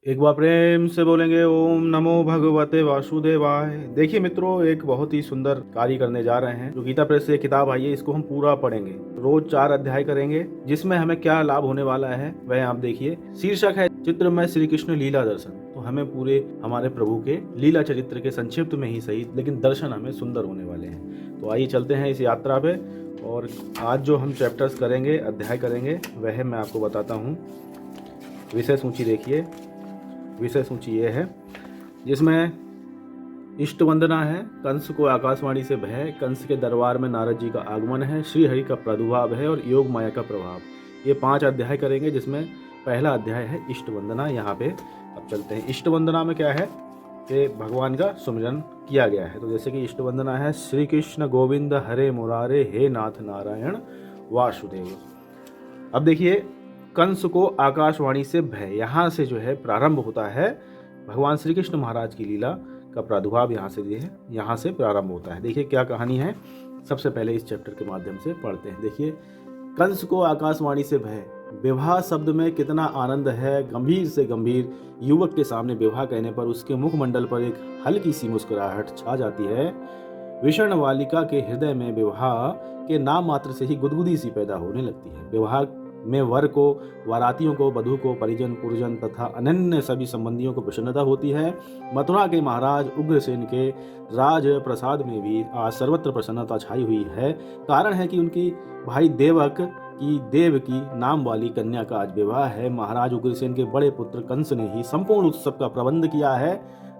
एक बार प्रेम से बोलेंगे ओम नमो भगवते वासुदेवाय। देखिए मित्रों, एक बहुत ही सुंदर कार्य करने जा रहे हैं। जो गीता प्रेस से किताब आई है, इसको हम पूरा पढ़ेंगे। रोज 4 अध्याय करेंगे, जिसमें हमें क्या लाभ होने वाला है वह आप देखिए। शीर्षक है चित्र में श्री कृष्ण लीला दर्शन। तो हमें पूरे हमारे प्रभु के लीला चरित्र के संक्षिप्त में ही सही, लेकिन दर्शन हमें सुंदर होने वाले हैं। तो आइए चलते हैं इस यात्रा पे। और आज जो हम चैप्टर्स करेंगे, अध्याय करेंगे, वह मैं आपको बताता हूँ। विषय सूची देखिए। विषय सूची ये है जिसमें इष्ट वंदना है, कंस को आकाशवाणी से भय, कंस के दरबार में नारद जी का आगमन है, श्री हरि का प्रादुर्भाव है और योग माया का प्रभाव। ये 5 अध्याय करेंगे, जिसमें पहला अध्याय है इष्ट वंदना। यहाँ पे अब चलते हैं। इष्ट वंदना में क्या है कि भगवान का सुमिरन किया गया है। तो जैसे कि इष्ट वंदना है, श्री कृष्ण गोविंद हरे मुरारे, हे नाथ नारायण वासुदेव। अब देखिए, कंस को आकाशवाणी से भय, यहाँ से जो है प्रारंभ होता है। भगवान श्री कृष्ण महाराज की लीला का प्रादुर्भाव यहाँ से प्रारंभ होता है। देखिए क्या कहानी है, सबसे पहले इस चैप्टर के माध्यम से पढ़ते हैं। देखिए, कंस को आकाशवाणी से भय। विवाह शब्द में कितना आनंद है। गंभीर से गंभीर युवक के सामने विवाह कहने पर उसके मुखमंडल पर एक हल्की सी मुस्कुराहट छा जाती है। विषण बालिका के हृदय में विवाह के नाम मात्र से ही गुदगुदी सी पैदा होने लगती है। विवाह में वर को, बारातियों को, वधू को, परिजन पुरजन तथा अन्य सभी संबंधियों को प्रसन्नता होती है। मथुरा के महाराज उग्रसेन के राज प्रसाद में भी आज सर्वत्र प्रसन्नता छाई हुई है। कारण है कि उनकी भाई देव की नाम वाली कन्या का आज विवाह है। महाराज उग्रसेन के बड़े पुत्र कंस ने ही संपूर्ण उत्सव का प्रबंध किया है।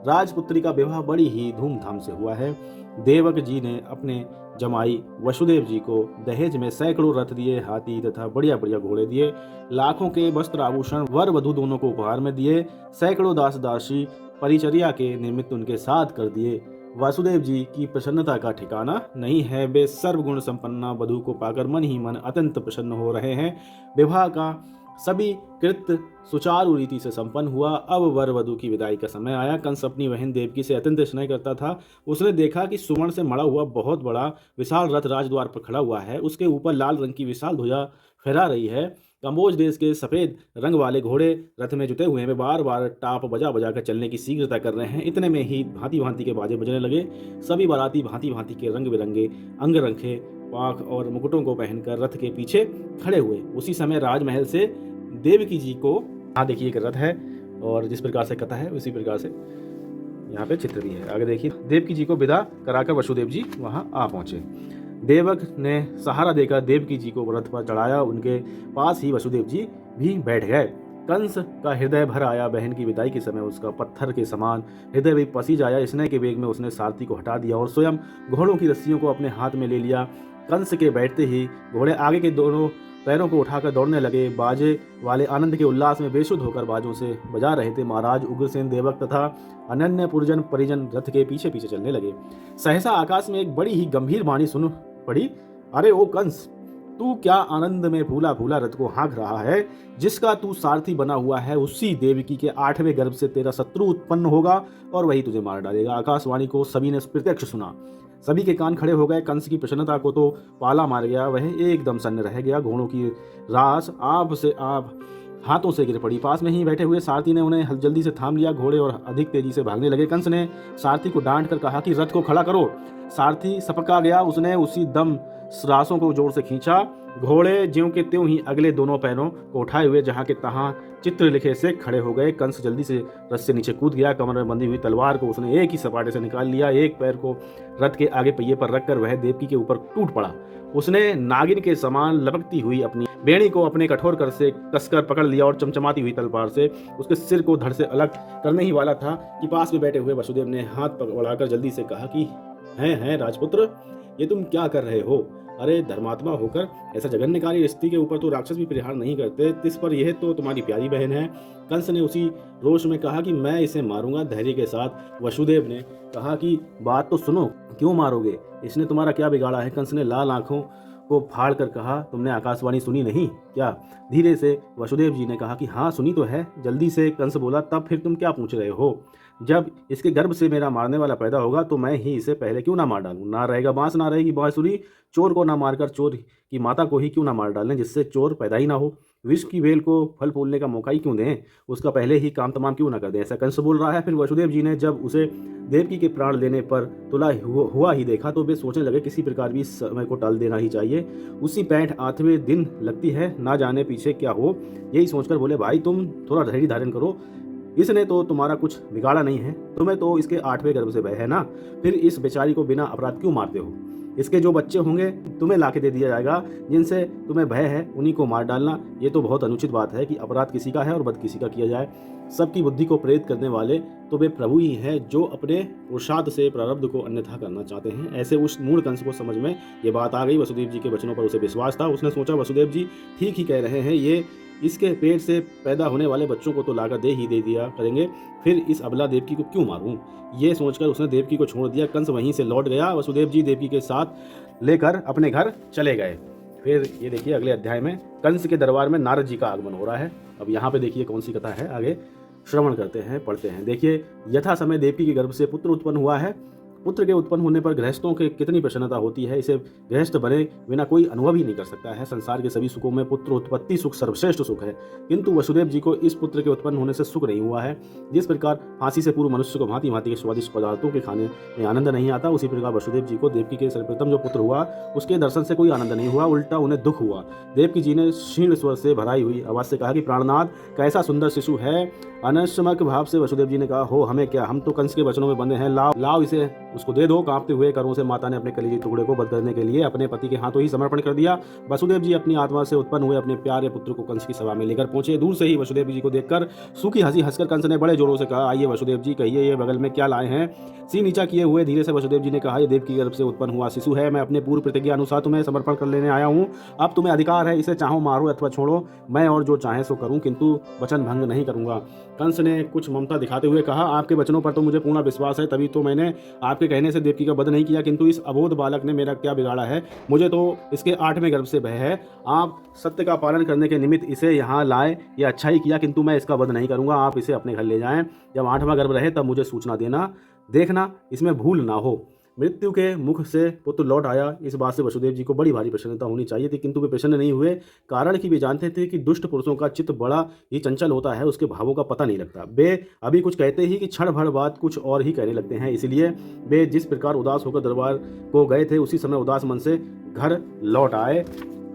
राजपुत्री का विवाह बड़ी ही धूमधाम से हुआ है। देवक जी ने अपने जमाई वसुदेव जी को दहेज में सैकड़ों रथ दिए, हाथी तथा बढ़िया बढ़िया घोड़े दिए। लाखों के वस्त्र आभूषण वर वधु दोनों को उपहार में दिए। सैकड़ों दास दासी परिचर्या के निमित्त उनके साथ कर दिए। वासुदेव जी की प्रसन्नता का ठिकाना नहीं है। वे सर्वगुण संपन्ना वधु को पाकर मन ही मन अत्यंत प्रसन्न हो रहे हैं। विवाह का सभी कृत्य सुचारू रीति से संपन्न हुआ। अब वर वधु की विदाई का समय आया। कंस अपनी बहन देवकी से अत्यंत स्नेह करता था। उसने देखा कि सुवर्ण से मढ़ा हुआ बहुत बड़ा विशाल रथ राजद्वार पर खड़ा हुआ है। उसके ऊपर लाल रंग की विशाल ध्वजा फहरा रही है। कंबोज देश के सफेद रंग वाले घोड़े रथ में जुटे हुए हैं। वे बार बार टाप बजा बजा कर चलने की शीघ्रता कर रहे हैं। इतने में ही भांति भांति के बाजे बजने लगे। सभी बाराती भांति भांति के रंग बिरंगे अंग रखे पाख और मुकुटों को पहनकर रथ के पीछे खड़े हुए। उसी समय राजमहल से देवकी जी को, यहाँ देखिए एक रथ है और जिस प्रकार से कथा है उसी प्रकार से यहाँ पे चित्र भी है। आगे देखिए, देवकी जी को विदा कराकर वसुदेव जी वहाँ आ पहुँचे। देवक ने सहारा देकर देवकी जी को रथ पर चढ़ाया। उनके पास ही वसुदेव जी भी बैठ गए। कंस का हृदय भर आया। बहन की विदाई के समय उसका पत्थर के समान हृदय भी पसीज आया। स्नेह के वेग में उसने सारथी को हटा दिया और स्वयं घोड़ों की रस्सियों को अपने हाथ में ले लिया। कंस के बैठते ही घोड़े आगे के दोनों पैरों को उठाकर दौड़ने लगे। बाजे वाले आनंद के उल्लास में बेसुध होकर बाजों से बजा रहे थे। महाराज उग्रसेन, देवक तथा अनन्य पुरजन परिजन रथ के पीछे पीछे चलने लगे। सहसा आकाश में एक बड़ी ही गंभीर वाणी सुन पड़ी। अरे ओ कंस, तू क्या आनंद में फूला फूला रथ को हाँक रहा है? जिसका तू सारथी बना हुआ है, उसी देवकी के 8वें गर्भ से तेरा शत्रु उत्पन्न होगा और वही तुझे मार डालेगा। आकाशवाणी को सभी ने प्रत्यक्ष सुना। सभी के कान खड़े हो गए। कंस की प्रसन्नता को तो पाला मार गया। वह एकदम सन्न रह गया। घोड़ों की रास आप से आप हाथों से गिर पड़ी। पास में ही बैठे हुए सारथी ने उन्हें जल्दी से थाम लिया। घोड़े और अधिक तेजी से भागने लगे। कंस ने सारथी को डांट कर कहा कि रथ को खड़ा करो। सारथी सपका गया। उसने उसी दम रासों को जोर से खींचा। घोड़े ज्यों के त्यों ही अगले दोनों पैरों को उठाए हुए जहां के तहां चित्र लिखे से खड़े हो गए। कंस जल्दी से रथ से नीचे कूद गया। कमर में बंधी हुई तलवार को उसने एक ही सपाटे से निकाल लिया। एक पैर को रथ के आगे पहिए पर रखकर वह देवकी के ऊपर टूट पड़ा। उसने नागिन के समान लपकती हुई अपनी बेड़ी को अपने कठोर कर से कसकर पकड़ लिया और चमचमाती हुई तलवार से उसके सिर को धड़ से अलग करने ही वाला था कि पास में बैठे हुए वसुदेव ने हाथ बढ़ाकर जल्दी से कहा कि हैं राजपुत्र, ये तुम क्या कर रहे हो? अरे धर्मात्मा होकर ऐसा जघन्यकारी स्त्री के ऊपर तो राक्षस भी प्रहार नहीं करते। इस पर यह तो तुम्हारी प्यारी बहन है। कंस ने उसी रोष में कहा कि मैं इसे मारूंगा। धैर्य के साथ वसुदेव ने कहा कि बात तो सुनो, क्यों मारोगे? इसने तुम्हारा क्या बिगाड़ा है? कंस ने लाल आंखों को फाड़ कर कहा, तुमने आकाशवाणी सुनी नहीं क्या? धीरे से वसुदेव जी ने कहा कि हाँ सुनी तो है। जल्दी से कंस बोला, तब फिर तुम क्या पूछ रहे हो? जब इसके गर्भ से मेरा मारने वाला पैदा होगा तो मैं ही इसे पहले क्यों ना मार डालूं। ना रहेगा बांस ना रहेगी बांसुरी, चोर को ना मारकर चोर की माता को ही क्यों ना मार डालें, जिससे चोर पैदा ही ना हो। विष की बेल को फल फूलने का मौका ही क्यों दें, उसका पहले ही काम तमाम क्यों ना कर दें। ऐसा कंस बोल रहा है। फिर वसुदेव जी ने जब उसे देवकी के प्राण लेने पर तुला हुआ ही देखा तो वे सोचने लगे किसी प्रकार भी इस समय को टाल देना ही चाहिए। उसी 65वें दिन लगती है, ना जाने पीछे क्या हो। यही सोचकर बोले, भाई तुम थोड़ा धैर्य धारण करो, इसने तो तुम्हारा कुछ बिगाड़ा नहीं है, तुम्हें तो इसके 8वें गर्भ से भय है ना, फिर इस बेचारी को बिना अपराध क्यों मारते हो। इसके जो बच्चे होंगे तुम्हें लाके दे दिया जाएगा, जिनसे तुम्हें भय है उन्हीं को मार डालना। ये तो बहुत अनुचित बात है कि अपराध किसी का है और बद किसी का किया जाए। सबकी बुद्धि को प्रेरित करने वाले तो वे प्रभु ही हैं, जो अपने पुरुषार्थ से प्रारब्ध को अन्यथा करना चाहते हैं। ऐसे उस मूढ़ कंस को समझ में ये बात आ गई। वसुदेव जी के वचनों पर उसे विश्वास था। उसने सोचा, वसुदेव जी ठीक ही कह रहे हैं, ये इसके पेट से पैदा होने वाले बच्चों को तो लाकर दे दिया करेंगे, फिर इस अबला देवकी को क्यों मारूं। ये सोचकर उसने देवकी को छोड़ दिया। कंस वहीं से लौट गया। वसुदेव जी देवकी के साथ लेकर अपने घर चले गए। फिर ये देखिए अगले अध्याय में कंस के दरबार में नारद जी का आगमन हो रहा है। अब यहाँ पे देखिए कौन सी कथा है, आगे श्रवण करते हैं, पढ़ते हैं। देखिए, यथा समय देवकी के गर्भ से पुत्र उत्पन्न हुआ है। पुत्र के उत्पन्न होने पर गृहस्थों के कितनी प्रसन्नता होती है, इसे गृहस्थ बने बिना कोई अनुभव ही नहीं कर सकता है। संसार के सभी सुखों में पुत्र उत्पत्ति सुख सर्वश्रेष्ठ सुख है, किंतु वसुदेव जी को इस पुत्र के उत्पन्न होने से सुख नहीं हुआ है। जिस प्रकार फांसी से पूर्व मनुष्य को भांति भांति के स्वादिष्ट पदार्थों के खाने में आनंद नहीं आता, उसी प्रकार वसुदेव जी को देवकी के सर्वप्रथम जो पुत्र हुआ उसके दर्शन से कोई आनंद नहीं हुआ, उल्टा उन्हें दुख हुआ। देवकी जी ने क्षीण स्वर से भराई हुई आवाज से कहा कि प्राणनाथ, कैसा सुंदर शिशु है। अनश्मक भाव से वसुदेव जी ने कहा, हो हमें क्या, हम तो कंस के वचनों में बंधे हैं, लाओ इसे उसको दे दो। कांपते हुए करों से माता ने अपने कलेजी टुकड़े को वध करने के लिए अपने पति के हाथों ही समर्पण कर दिया। वसुदेव जी अपनी आत्मा से उत्पन्न हुए अपने प्यारे पुत्र को कंस की सभा में लेकर पहुंचे। दूर से ही वसुदेव जी को देखकर सूखी हंसी हंसकर कंस ने बड़े जोरों से कहा, आइए वसुदेव जी, कहिए ये बगल में क्या लाए हैं। सिर नीचा किए हुए धीरे से वसुदेव जी ने कहा, ये देव की गर्भ से उत्पन्न हुआ शिशु है, मैं अपने पूर्व प्रतिज्ञा अनुसार तुम्हें समर्पण कर लेने आया हूँ। अब तुम्हें अधिकार है, इसे चाहो मारो अथवा छोड़ो, मैं और जो चाहे सो करूँ, किंतु वचन भंग नहीं करूंगा। कंस ने कुछ ममता दिखाते हुए कहा, आपके वचनों पर तो मुझे पूर्ण विश्वास है, तभी तो मैंने आपके कहने से देवकी का वध नहीं किया, किंतु इस अबोध बालक ने मेरा क्या बिगाड़ा है। मुझे तो इसके 8वें गर्भ से भय है। आप सत्य का पालन करने के निमित्त इसे यहाँ लाए, ये अच्छा ही किया, किंतु मैं इसका वध नहीं करूंगा। आप इसे अपने घर ले जाएं, जब 8वां गर्भ रहे तब मुझे सूचना देना, देखना इसमें भूल ना हो। मृत्यु के मुख से पुत्र लौट आया। इस बात से वसुदेव जी को बड़ी भारी प्रसन्नता होनी चाहिए थी, किंतु वे प्रसन्न नहीं हुए। कारण कि वे जानते थे कि दुष्ट पुरुषों का चित्त बड़ा ही चंचल होता है, उसके भावों का पता नहीं लगता। वे अभी कुछ कहते ही कि क्षण भर बाद कुछ और ही कहने लगते हैं। इसलिए वे जिस प्रकार उदास होकर दरबार को गए थे, उसी समय उदास मन से घर लौट आए।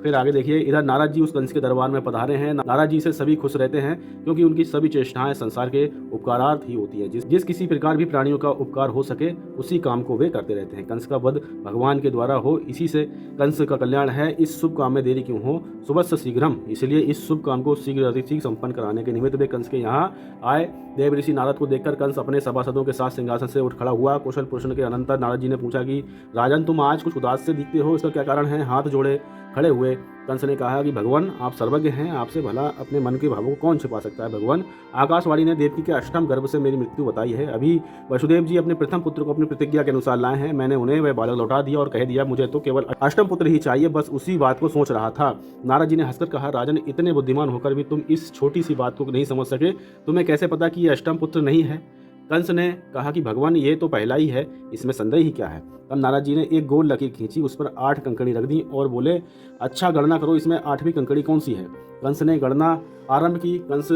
फिर आगे देखिए, इधर नारद जी उस कंस के दरबार में पधारे हैं। नारद जी से सभी खुश रहते हैं, क्योंकि उनकी सभी चेष्टाएं संसार के उपकारार्थ ही होती हैं। जिस किसी प्रकार भी प्राणियों का उपकार हो सके, उसी काम को वे करते रहते हैं। कंस का वध भगवान के द्वारा हो, इसी से कंस का कल्याण है। इस शुभ काम में देरी क्यों हो, सुबह शीघ्रम। इसलिए इस शुभ काम को शीघ्र अतिशीघ्र संपन्न कराने के निमित्त वे कंस के यहाँ आए। देव ऋषि नारद को देखकर कंस अपने सभासदों के साथ सिंहासन से उठ खड़ा हुआ। कुशल प्रश्न के अनंतर नारद जी ने पूछा कि राजन, तुम आज कुछ उदास से दिखते हो, इसका क्या कारण है। हाथ जोड़े खड़े हुए कंस ने कहा कि भगवान, आप सर्वज्ञ हैं, आपसे भला अपने मन के भावों को कौन छिपा सकता है। भगवान, आकाशवाणी ने देवकी के 8वें गर्भ से मेरी मृत्यु बताई है। अभी वसुदेव जी अपने प्रथम पुत्र को अपनी प्रतिज्ञा के अनुसार लाए हैं। मैंने उन्हें वह बालक लौटा दिया और कह दिया, मुझे तो केवल 8वां पुत्र ही चाहिए। बस उसी बात को सोच रहा था। नारद जी ने हंसकर कहा, राजन, इतने बुद्धिमान होकर भी तुम इस छोटी सी बात को नहीं समझ सके। तुम्हें कैसे पता कि यह 8वां पुत्र नहीं है। कंस ने कहा कि भगवान, ये तो पहला ही है, इसमें संदेह ही क्या है। तब नारद जी ने एक गोल लकीर खींची, उस पर 8 कंकड़ी रख दी और बोले, अच्छा गणना करो, इसमें 8वीं कंकड़ी कौन सी है। कंस ने गणना आरंभ की। कंस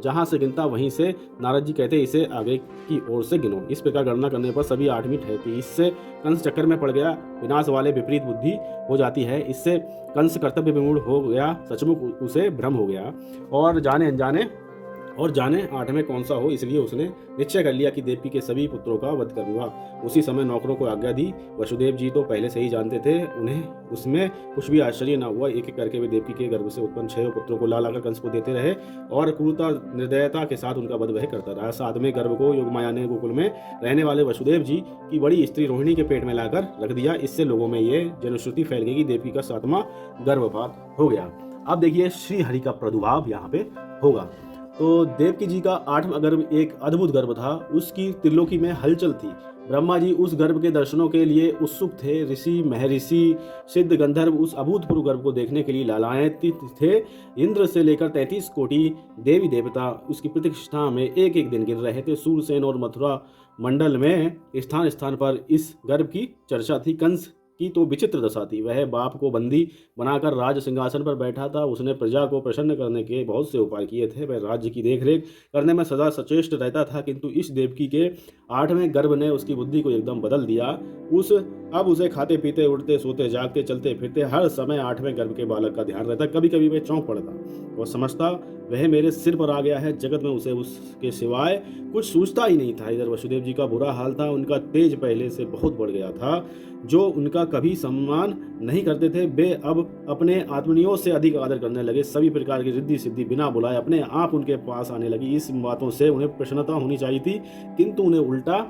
जहाँ से गिनता वहीं से नारद जी कहते, इसे आगे की ओर से गिनो। इस प्रकार गणना करने पर सभी 8वीं ठहरती। इससे कंस चक्कर में पड़ गया। विनाश वाले विपरीत बुद्धि हो जाती है। इससे कंस कर्तव्य विमूढ़ हो गया। सचमुच उसे भ्रम हो गया और जाने 8वें कौन सा हो। इसलिए उसने निश्चय कर लिया कि देवकी के सभी पुत्रों का वध करूंगा। उसी समय नौकरों को आज्ञा दी। वसुदेव जी तो पहले से ही जानते थे, उन्हें उसमें कुछ भी आश्चर्य न हुआ। एक एक करके वे देवकी के गर्भ से उत्पन्न 6 पुत्रों को ला लाकर कंस को देते रहे और क्रूरता निर्दयता के साथ उनका वध वह करता रहा। 7वें गर्भ को योगमाया ने गोकुल में रहने वाले वसुदेव जी की बड़ी स्त्री रोहिणी के पेट में लाकर रख दिया। इससे लोगों में ये जनश्रुति फैल गई कि देवकी का 7वां गर्भपात हो गया। अब देखिए, श्री हरि का प्रादुर्भाव यहाँ पे होगा। तो देवकी जी का 8वां गर्भ एक अद्भुत गर्भ था। उसकी त्रिलोकी में हलचल थी। ब्रह्मा जी उस गर्भ के दर्शनों के लिए उत्सुक थे। ऋषि, महर्षि, सिद्ध, गंधर्व उस अभूतपूर्व गर्भ को देखने के लिए लालायित थे। इंद्र से लेकर 33 कोटि देवी देवता उसकी प्रतिष्ठा में एक एक दिन गिर रहे थे। सूरसेन और मथुरा मंडल में स्थान स्थान पर इस गर्भ की चर्चा थी। कंस की तो विचित्र दशा थी। वह बाप को बंदी बनाकर राज सिंहासन पर बैठा था। उसने प्रजा को प्रसन्न करने के बहुत से उपाय किए थे। वह राज्य की देखरेख करने में सदा सचेष्ट रहता था, किंतु इस देवकी के 8वें गर्भ ने उसकी बुद्धि को एकदम बदल दिया। अब उसे खाते पीते, उठते सोते, जागते, चलते फिरते हर समय 8वें गर्भ के बालक का ध्यान रहता। कभी कभी वह चौंक पड़ता और समझता वह मेरे सिर पर आ गया है। जगत में उसे उसके सिवाय कुछ सूझता ही नहीं था। इधर वसुदेव जी का बुरा हाल था। उनका तेज पहले से बहुत बढ़ गया था। जो उनका कभी सम्मान नहीं करते थे, वे अब अपने आत्मनियों से अधिक आदर करने लगे। सभी प्रकार की रिद्धि सिद्धि बिना बुलाए अपने आप उनके पास आने लगी। इस बातों से उन्हें प्रसन्नता होनी चाहिए थी, किंतु उन्हें उल्टा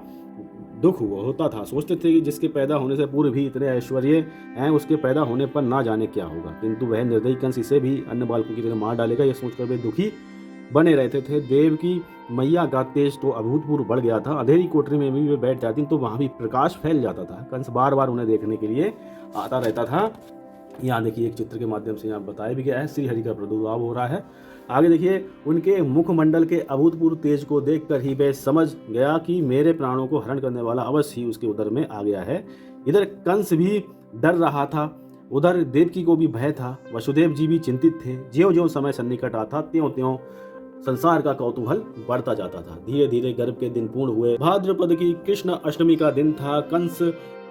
दुख होता था। सोचते थे कि जिसके पैदा होने से पूर्व भी इतने ऐश्वर्य हैं, उसके पैदा होने पर ना जाने क्या होगा। किंतु वह निर्दयी कंस इसे भी अन्य बालकों की तरह मार डालेगा, यह सोचकर वे दुखी बने रहते थे। देव की मैया का तेज तो अभूतपूर्व बढ़ गया था। अंधेरी कोठरी में भी वे बैठ जाती तो वहां भी प्रकाश फैल जाता था। कंस बार बार उन्हें देखने के लिए आता रहता था। यहाँ देखिए एक चित्र के माध्यम से यहाँ बताया भी गया है, श्री हरि का प्रादुर्भाव हो रहा है। आगे देखिए, उनके मुखमंडल के अभूतपूर्व तेज को देखकर ही वह समझ गया कि मेरे प्राणों को हरण करने वाला अवश्य ही उसके उदर में आ गया है। इधर कंस भी डर रहा था, उधर देवकी को भी भय था। वसुदेव जी भी चिंतित थे। ज्यों ज्यों समय सन्निकट आता त्यों त्यों संसार का कौतूहल बढ़ता जाता था। धीरे धीरे गर्भ के दिन पूर्ण हुए। भाद्रपद की कृष्ण अष्टमी का दिन था। कंस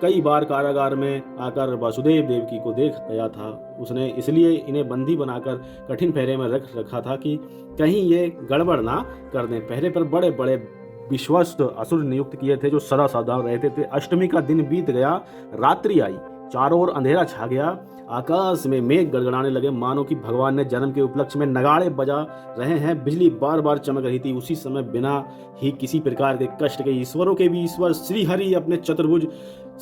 कई बार कारागार में आकर वासुदेव देवकी को देख गया था। उसने इसलिए इन्हें बंदी बनाकर कठिन पहरे में रख रखा था कि कहीं ये गड़बड़ ना कर दें। पहरे पर बड़े बड़े विश्वस्त असुर नियुक्त किए थे जो सदा सावधान रहते थे। अष्टमी का दिन बीत गया, रात्रि आई, चारों ओर अंधेरा छा गया। आकाश में मेघ गड़गड़ाने लगे, मानो कि भगवान ने जन्म के उपलक्ष्य में नगाड़े बजा रहे हैं। बिजली बार बार चमक रही थी। उसी समय बिना ही किसी प्रकार के कष्ट के ईश्वरों के भी ईश्वर श्री हरि अपने चतुर्भुज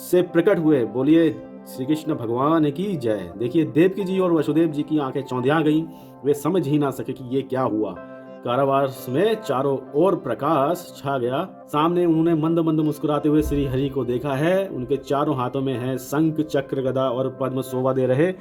से प्रकट हुए। बोलिए श्री कृष्ण भगवान की जय। देखिए देवकी जी और वसुदेव जी की आंखें चौंधिया गईं। वे समझ ही ना सके कि ये क्या हुआ। कारावास में चारों ओर प्रकाश छा गया। सामने उन्होंने मंद मंद मुस्कुराते हुए श्री हरि को देखा है। उनके चारों हाथों में है शंख, चक्र, गदा और पद्म शोभा दे रहे।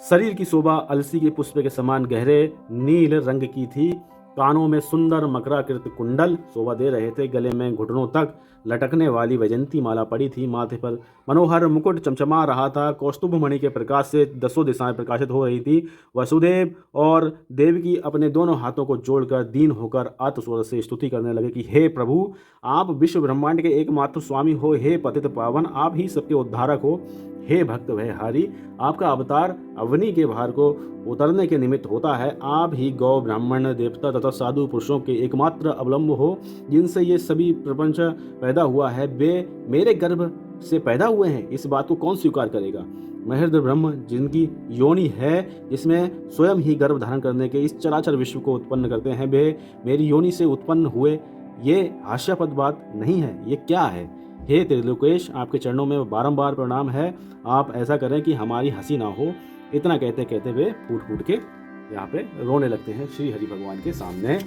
शरीर की शोभा अलसी के पुष्प के समान गहरे नील रंग की थी। कानों में सुंदर मकराकृत कुंडल शोभा दे रहे थे। गले में घुटनों तक लटकने वाली वैजंती माला पड़ी थी। माथे पर मनोहर मुकुट चमचमा रहा था। कौस्तुभ मणि के प्रकाश से 10 दिशाएं प्रकाशित हो रही थी। वसुदेव और देवकी अपने दोनों हाथों को जोड़कर दीन होकर आर्तस्वर से स्तुति करने लगे कि हे प्रभु, आप विश्व ब्रह्मांड के एकमात्र स्वामी हो। हे पतित पावन, आप ही सबके उद्धारक हो। हे भक्त भयहारी, आपका अवतार अवनी के भार को उतरने के निमित्त होता है। आप ही गौ, ब्राह्मण, देवता तथा साधु पुरुषों के एकमात्र अवलंब हो, जिनसे ये सभी प्रपंच पैदा हुआ है। वे मेरे गर्भ से पैदा हुए हैं, इस बात को कौन स्वीकार करेगा। महर्द ब्रह्म, जिनकी योनि है, जिसमें स्वयं ही गर्भ धारण करने के इस चराचर विश्व को उत्पन्न करते हैं, वे मेरी योनि से उत्पन्न हुए। ये हास्यास्पद बात नहीं है, ये क्या है। हे त्रिलोकेश, आपके चरणों में बारंबार प्रणाम है। आप ऐसा करें कि हमारी हंसी ना हो। इतना कहते कहते वे फूट फूट के यहाँ पे रोने लगते हैं श्री हरि भगवान के सामने।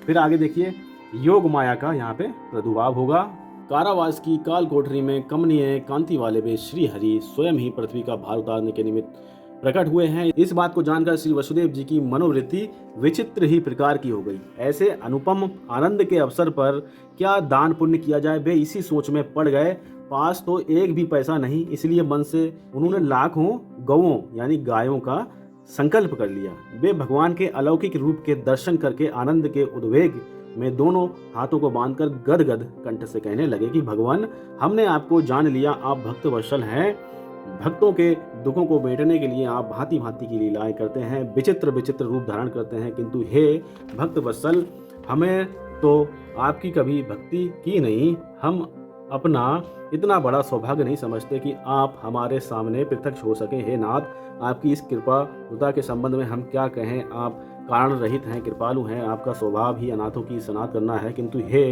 फिर आगे देखिए, योग माया का यहाँ पे प्रादुर्भाव होगा। कारावास की काल कोठरी में कमनीय कांति वाले वे श्री हरि स्वयं ही पृथ्वी का भार उतारने के निमित्त प्रकट हुए हैं। इस बात को जानकर श्री वसुदेव जी की मनोवृत्ति विचित्र ही प्रकार की हो गई। ऐसे अनुपम आनंद के अवसर पर क्या दान पुण्य किया जाए, वे इसी सोच में पड़ गए। पास तो एक भी पैसा नहीं, इसलिए मन से उन्होंने लाखों गौओं यानी गायों का संकल्प कर लिया। वे भगवान के अलौकिक रूप के दर्शन करके आनंद के उद्वेग में दोनों हाथों को बांधकर गदगद कंठ से कहने लगे कि भगवान, हमने आपको जान लिया, आप भक्त वत्सल हैं। भक्तों के दुखों को मेटने के लिए आप भांति भांति की लीलाएं करते हैं, विचित्र विचित्र रूप धारण करते हैं, किंतु हे भक्त वत्सल, हमें तो आपकी कभी भक्ति की नहीं। हम अपना इतना बड़ा सौभाग्य नहीं समझते कि आप हमारे सामने प्रत्यक्ष हो सके। हे नाथ, आपकी इस कृपा के संबंध में हम क्या कहें। आप कारण रहित हैं, कृपालु हैं, आपका स्वभाव ही अनाथों की सनात करना है। किंतु हे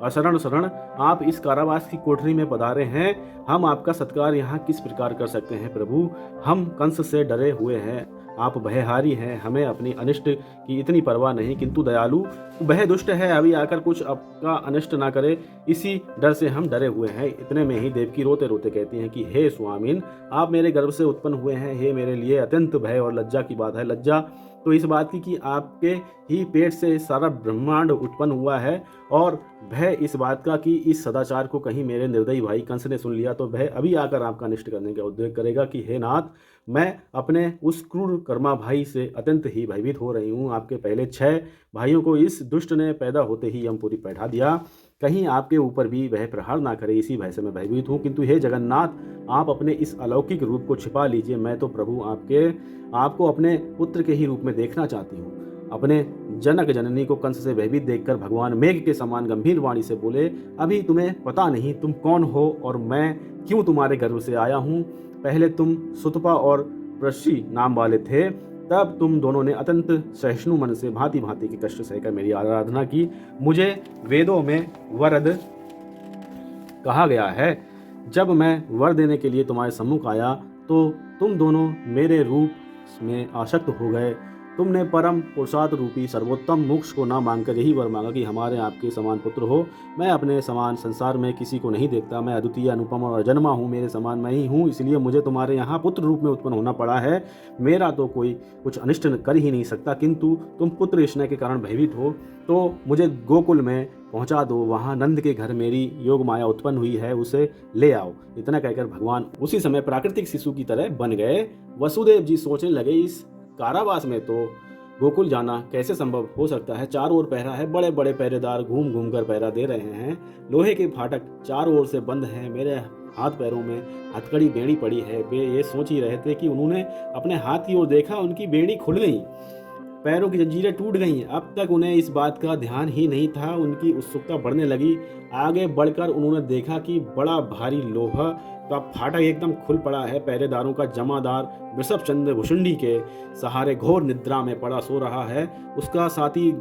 अशरण शरण, आप इस कारावास की कोठरी में पधारे हैं, हम आपका सत्कार यहाँ किस प्रकार कर सकते हैं। प्रभु, हम कंस से डरे हुए हैं, आप भयहारी हैं, हमें अपनी अनिष्ट की इतनी परवाह नहीं, किंतु दयालु वह दुष्ट है, अभी आकर कुछ आपका अनिष्ट ना करे, इसी डर से हम डरे हुए हैं। इतने में ही देवकी रोते रोते कहती हैं कि हे स्वामिन, आप मेरे गर्भ से उत्पन्न हुए हैं, हे मेरे लिए अत्यंत भय और लज्जा की बात है। लज्जा तो इस बात की कि आपके ही पेट से सारा ब्रह्मांड उत्पन्न हुआ है, और भय इस बात का कि इस सदाचार को कहीं मेरे निर्दयी भाई कंस ने सुन लिया तो वह अभी आकर आपका अनिष्ट करने का उद्योग करेगा कि हे नाथ, मैं अपने उस क्रूर कर्मा भाई से अत्यंत ही भयभीत हो रही हूँ। आपके पहले 6 भाइयों को इस दुष्ट ने पैदा होते ही यमपुरी बैठा दिया, कहीं आपके ऊपर भी वह प्रहार ना करे, इसी भय से मैं भयभीत हूँ। किंतु हे जगन्नाथ, आप अपने इस अलौकिक रूप को छिपा लीजिए, मैं तो प्रभु आपको अपने पुत्र के ही रूप में देखना चाहती हूँ। अपने जनक जननी को कंस से भयभीत देखकर भगवान मेघ के समान गंभीर वाणी से बोले, अभी तुम्हें पता नहीं तुम कौन हो और मैं क्यों तुम्हारे गर्भ से आया हूँ। पहले तुम सुतपा और प्रशी नाम वाले थे, तब तुम दोनों ने अत्यंत सहिष्णु मन से भांति भांति के कष्ट सहकर मेरी आराधना की। मुझे वेदों में वरद कहा गया है, जब मैं वर देने के लिए तुम्हारे सम्मुख आया तो तुम दोनों मेरे रूप में आसक्त हो गए। तुमने परम पुरुषार्थ रूपी सर्वोत्तम मोक्ष को ना मांगकर यही वर मांगा कि हमारे आपके समान पुत्र हो। मैं अपने समान संसार में किसी को नहीं देखता, मैं अद्वितीय अनुपम और अजन्मा हूँ, मेरे समान मैं ही हूँ, इसलिए मुझे तुम्हारे यहाँ पुत्र रूप में उत्पन्न होना पड़ा है। मेरा तो कोई कुछ अनिष्ट कर ही नहीं सकता, किंतु तुम पुत्र स्नेह के कारण भयभीत हो तो मुझे गोकुल में पहुंचा दो, वहाँ नंद के घर मेरी योग माया उत्पन्न हुई है, उसे ले आओ। इतना कहकर भगवान उसी समय प्राकृतिक शिशु की तरह बन गए। वसुदेव जी सोचने लगे, इस कारावास में तो गोकुल जाना कैसे संभव हो सकता है। चारों ओर पहरा है, बड़े बड़े पहरेदार घूम घूम कर पहरा दे रहे हैं, लोहे के फाटक चारों ओर से बंद हैं, मेरे हाथ पैरों में हथकड़ी बेड़ी पड़ी है। वे ये सोच ही रहे थे कि उन्होंने अपने हाथ की ओर देखा, उनकी बेड़ी खुल गई, पैरों की जंजीरें टूट गईं। अब तक उन्हें इस बात का ध्यान ही नहीं था, उनकी उत्सुकता बढ़ने लगी। आगे बढ़कर उन्होंने देखा कि बड़ा भारी लोहा का फाटक एकदम खुल पड़ा है। पहरेदारों का जमादार वृषभ चंद्र भुषुंडी के सहारे घोर निद्रा में पड़ा सो रहा है। उसका साथी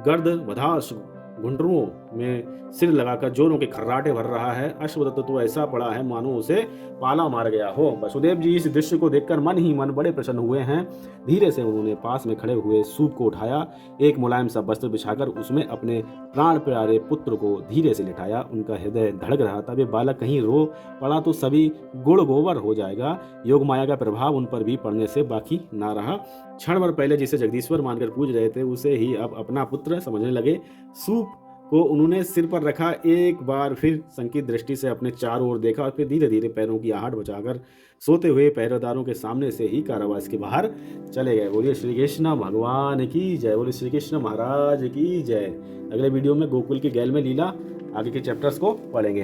गर्द बधाश घुंटरुओं में सिर लगाकर जोरों के खर्राटे भर रहा है। अश्वदत्त तो ऐसा पड़ा है मानो उसे पाला मार गया हो। वसुदेव जी इस दृश्य को देखकर मन ही मन बड़े प्रसन्न हुए हैं। धीरे से उन्होंने पास में खड़े हुए सूप को उठाया, एक मुलायम सा वस्त्र बिछाकर उसमें अपने प्राण प्यारे पुत्र को धीरे से लिटाया। उनका हृदय धड़क रहा था, वे बालक कहीं रो पड़ा तो सभी गुड़ गोबर हो जाएगा। योग माया का प्रभाव उन पर भी पड़ने से बाकी ना रहा। क्षण भर पहले जिसे जगदीश्वर मानकर पूज रहे थे, उसे ही अब अपना पुत्र समझने लगे। सूप को उन्होंने सिर पर रखा, एक बार फिर संकीत दृष्टि से अपने चारों ओर देखा और फिर धीरे धीरे पैरों की आहट बचाकर सोते हुए पहरेदारों के सामने से ही कारावास के बाहर चले गए। बोलिए श्री कृष्ण भगवान की जय, बोलिए श्री कृष्ण महाराज की जय। अगले वीडियो में गोकुल की गैल में लीला आगे के चैप्टर्स को पढ़ेंगे।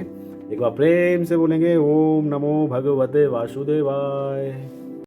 एक बार प्रेम से बोलेंगे ओम नमो भगवते वासुदेवाय।